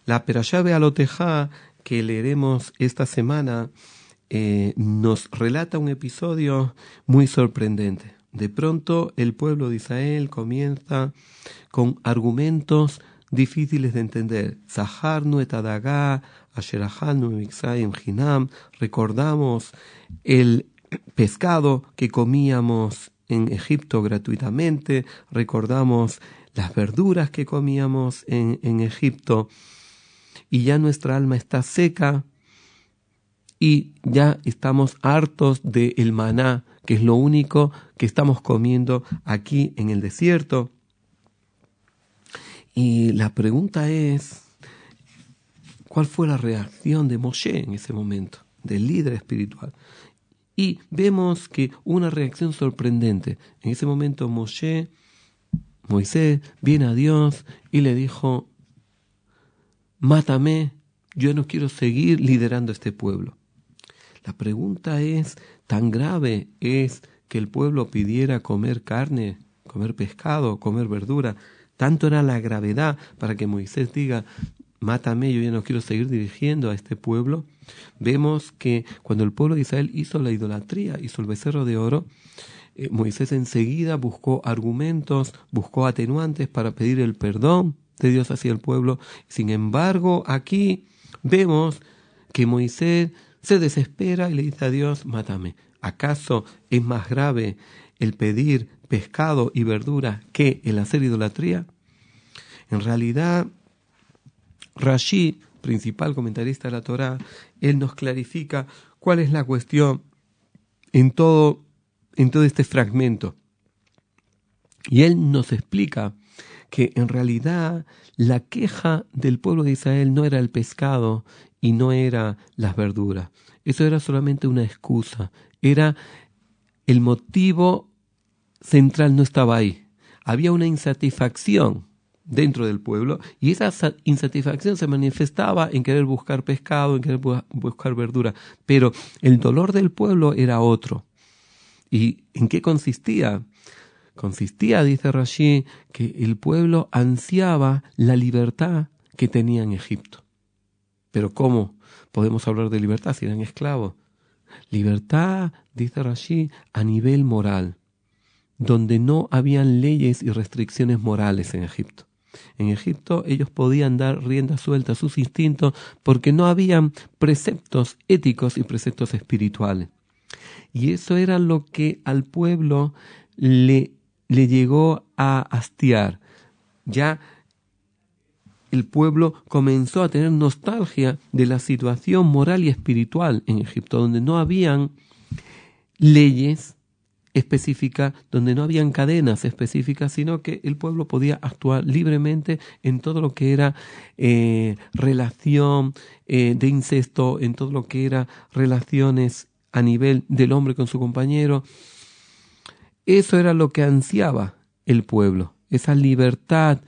La Perashá Bealotejá que leeremos esta semana nos relata un episodio muy sorprendente. De pronto el pueblo de Israel comienza con argumentos difíciles de entender. Zaharnu et adagá, asher achalnu b'Mitzrayim chinam. Recordamos el pescado que comíamos en Egipto gratuitamente. Recordamos las verduras que comíamos en Egipto. Y ya nuestra alma está seca y ya estamos hartos del maná, que es lo único que estamos comiendo aquí en el desierto. Y la pregunta es, ¿cuál fue la reacción de Moshe en ese momento, del líder espiritual? Y vemos que una reacción sorprendente. En ese momento Moisés, viene a Dios y le dijo: mátame, yo no quiero seguir liderando este pueblo. La pregunta es, ¿tan grave es que el pueblo pidiera comer carne, comer pescado, comer verdura? ¿Tanto era la gravedad para que Moisés diga: mátame, yo ya no quiero seguir dirigiendo a este pueblo? Vemos que cuando el pueblo de Israel hizo la idolatría, hizo el becerro de oro, Moisés enseguida buscó argumentos, buscó atenuantes para pedir el perdón de Dios hacia el pueblo. Sin embargo, aquí vemos que Moisés se desespera y le dice a Dios: mátame. ¿Acaso es más grave el pedir pescado y verdura que el hacer idolatría? En realidad, Rashi, principal comentarista de la Torá, él nos clarifica cuál es la cuestión en todo este fragmento. Y él nos explica que en realidad la queja del pueblo de Israel no era el pescado y no era las verduras. Eso era solamente una excusa. Era el motivo central, no estaba ahí. Había una insatisfacción dentro del pueblo y esa insatisfacción se manifestaba en querer buscar pescado, en querer buscar verdura. Pero el dolor del pueblo era otro. ¿Y en qué consistía? Consistía, dice Rashi, que el pueblo ansiaba la libertad que tenía en Egipto. Pero ¿cómo podemos hablar de libertad si eran esclavos? Libertad, dice Rashi, a nivel moral, donde no habían leyes y restricciones morales en Egipto. En Egipto ellos podían dar rienda suelta a sus instintos porque no habían preceptos éticos y preceptos espirituales. Y eso era lo que al pueblo le llegó a hastiar. Ya el pueblo comenzó a tener nostalgia de la situación moral y espiritual en Egipto, donde no habían leyes específicas, donde no habían cadenas específicas, sino que el pueblo podía actuar libremente en todo lo que era relación de incesto, en todo lo que era relaciones a nivel del hombre con su compañero. Eso era lo que ansiaba el pueblo, esa libertad,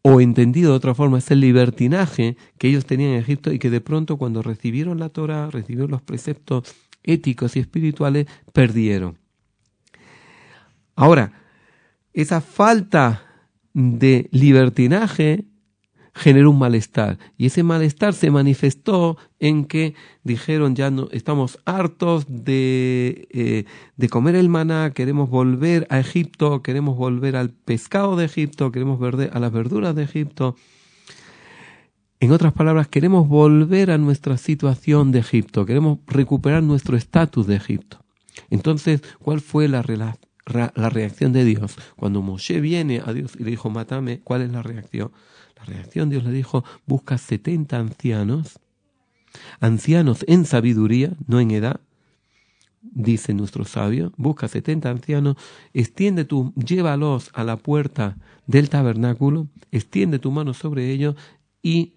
o entendido de otra forma, ese libertinaje que ellos tenían en Egipto y que de pronto cuando recibieron la Torá, recibieron los preceptos éticos y espirituales, perdieron. Ahora, esa falta de libertinaje generó un malestar, y ese malestar se manifestó en que dijeron: ya no, estamos hartos de comer el maná, queremos volver a Egipto, queremos volver al pescado de Egipto, queremos volver a las verduras de Egipto. En otras palabras, queremos volver a nuestra situación de Egipto, queremos recuperar nuestro estatus de Egipto. Entonces, ¿cuál fue la reacción de Dios? Cuando Moshe viene a Dios y le dijo: mátame, ¿cuál es la reacción? La reacción, Dios le dijo: busca 70 ancianos en sabiduría, no en edad, dice nuestro sabio. Busca 70 ancianos, llévalos a la puerta del tabernáculo, extiende tu mano sobre ellos y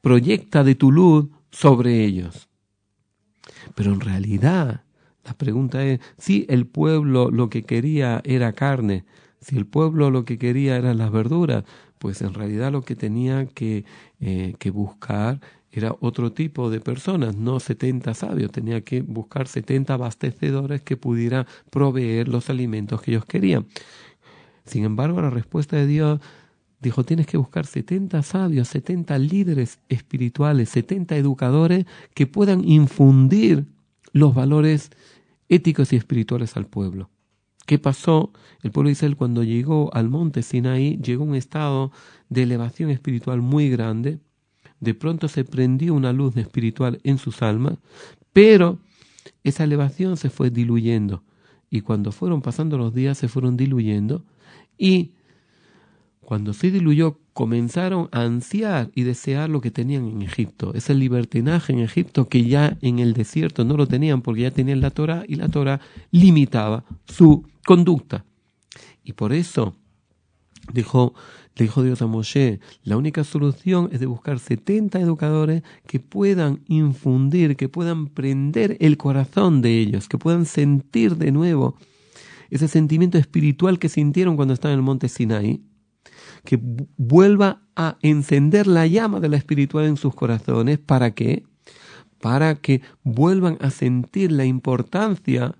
proyecta de tu luz sobre ellos. Pero en realidad, la pregunta es, si el pueblo lo que quería era carne, si el pueblo lo que quería eran las verduras, pues en realidad lo que tenía que buscar era otro tipo de personas, no 70 sabios. Tenía que buscar 70 abastecedores que pudieran proveer los alimentos que ellos querían. Sin embargo, la respuesta de Dios dijo, tienes que buscar 70 sabios, 70 líderes espirituales, 70 educadores que puedan infundir los valores éticos y espirituales al pueblo. ¿Qué pasó? El pueblo de Israel, cuando llegó al monte Sinaí, llegó a un estado de elevación espiritual muy grande. De pronto se prendió una luz espiritual en sus almas, pero esa elevación se fue diluyendo. Y cuando fueron pasando los días, se fueron diluyendo. Y cuando se diluyó, comenzaron a ansiar y desear lo que tenían en Egipto. Ese libertinaje en Egipto que ya en el desierto no lo tenían porque ya tenían la Torá, y la Torá limitaba su conducta. Y por eso le dijo Dios a Moshe, la única solución es de buscar 70 educadores que puedan infundir, que puedan prender el corazón de ellos, que puedan sentir de nuevo ese sentimiento espiritual que sintieron cuando estaban en el monte Sinaí, que vuelva a encender la llama de la espiritualidad en sus corazones. ¿Para qué? Para que vuelvan a sentir la importancia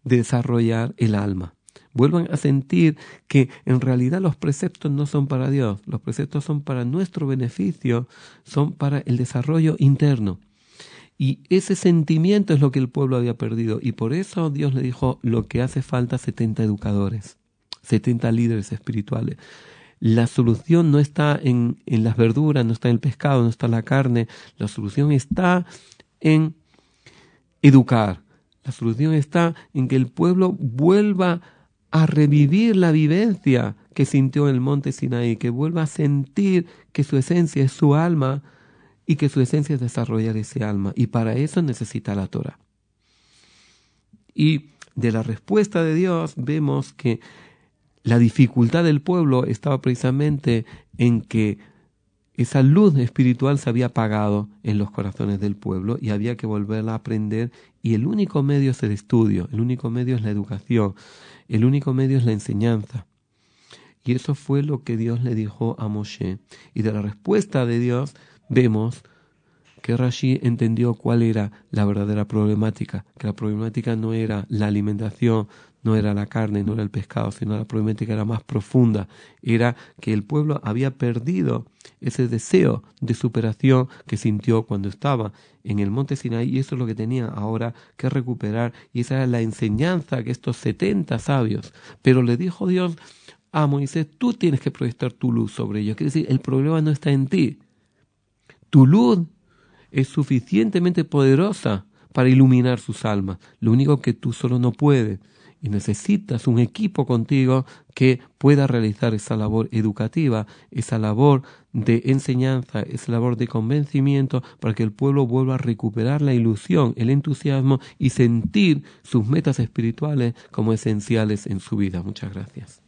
de desarrollar el alma. Vuelvan a sentir que en realidad los preceptos no son para Dios, los preceptos son para nuestro beneficio, son para el desarrollo interno. Y ese sentimiento es lo que el pueblo había perdido. Y por eso Dios le dijo, lo que hace falta 70 educadores, 70 líderes espirituales. La solución no está en las verduras, no está en el pescado, no está en la carne. La solución está en educar. La solución está en que el pueblo vuelva a revivir la vivencia que sintió en el monte Sinaí, que vuelva a sentir que su esencia es su alma y que su esencia es desarrollar ese alma. Y para eso necesita la Torá. Y de la respuesta de Dios vemos que la dificultad del pueblo estaba precisamente en que esa luz espiritual se había apagado en los corazones del pueblo y había que volverla a aprender, y el único medio es el estudio, el único medio es la educación, el único medio es la enseñanza. Y eso fue lo que Dios le dijo a Moshe. Y de la respuesta de Dios vemos que Rashi entendió cuál era la verdadera problemática, que la problemática no era la alimentación, no era la carne, no era el pescado, sino la problemática era más profunda. Era que el pueblo había perdido ese deseo de superación que sintió cuando estaba en el monte Sinaí, y eso es lo que tenía ahora que recuperar, y esa era la enseñanza que estos 70 sabios. Pero le dijo Dios a Moisés, tú tienes que proyectar tu luz sobre ellos. Quiere decir, el problema no está en ti. Tu luz es suficientemente poderosa para iluminar sus almas. Lo único que tú solo no puedes, y necesitas un equipo contigo que pueda realizar esa labor educativa, esa labor de enseñanza, esa labor de convencimiento, para que el pueblo vuelva a recuperar la ilusión, el entusiasmo y sentir sus metas espirituales como esenciales en su vida. Muchas gracias.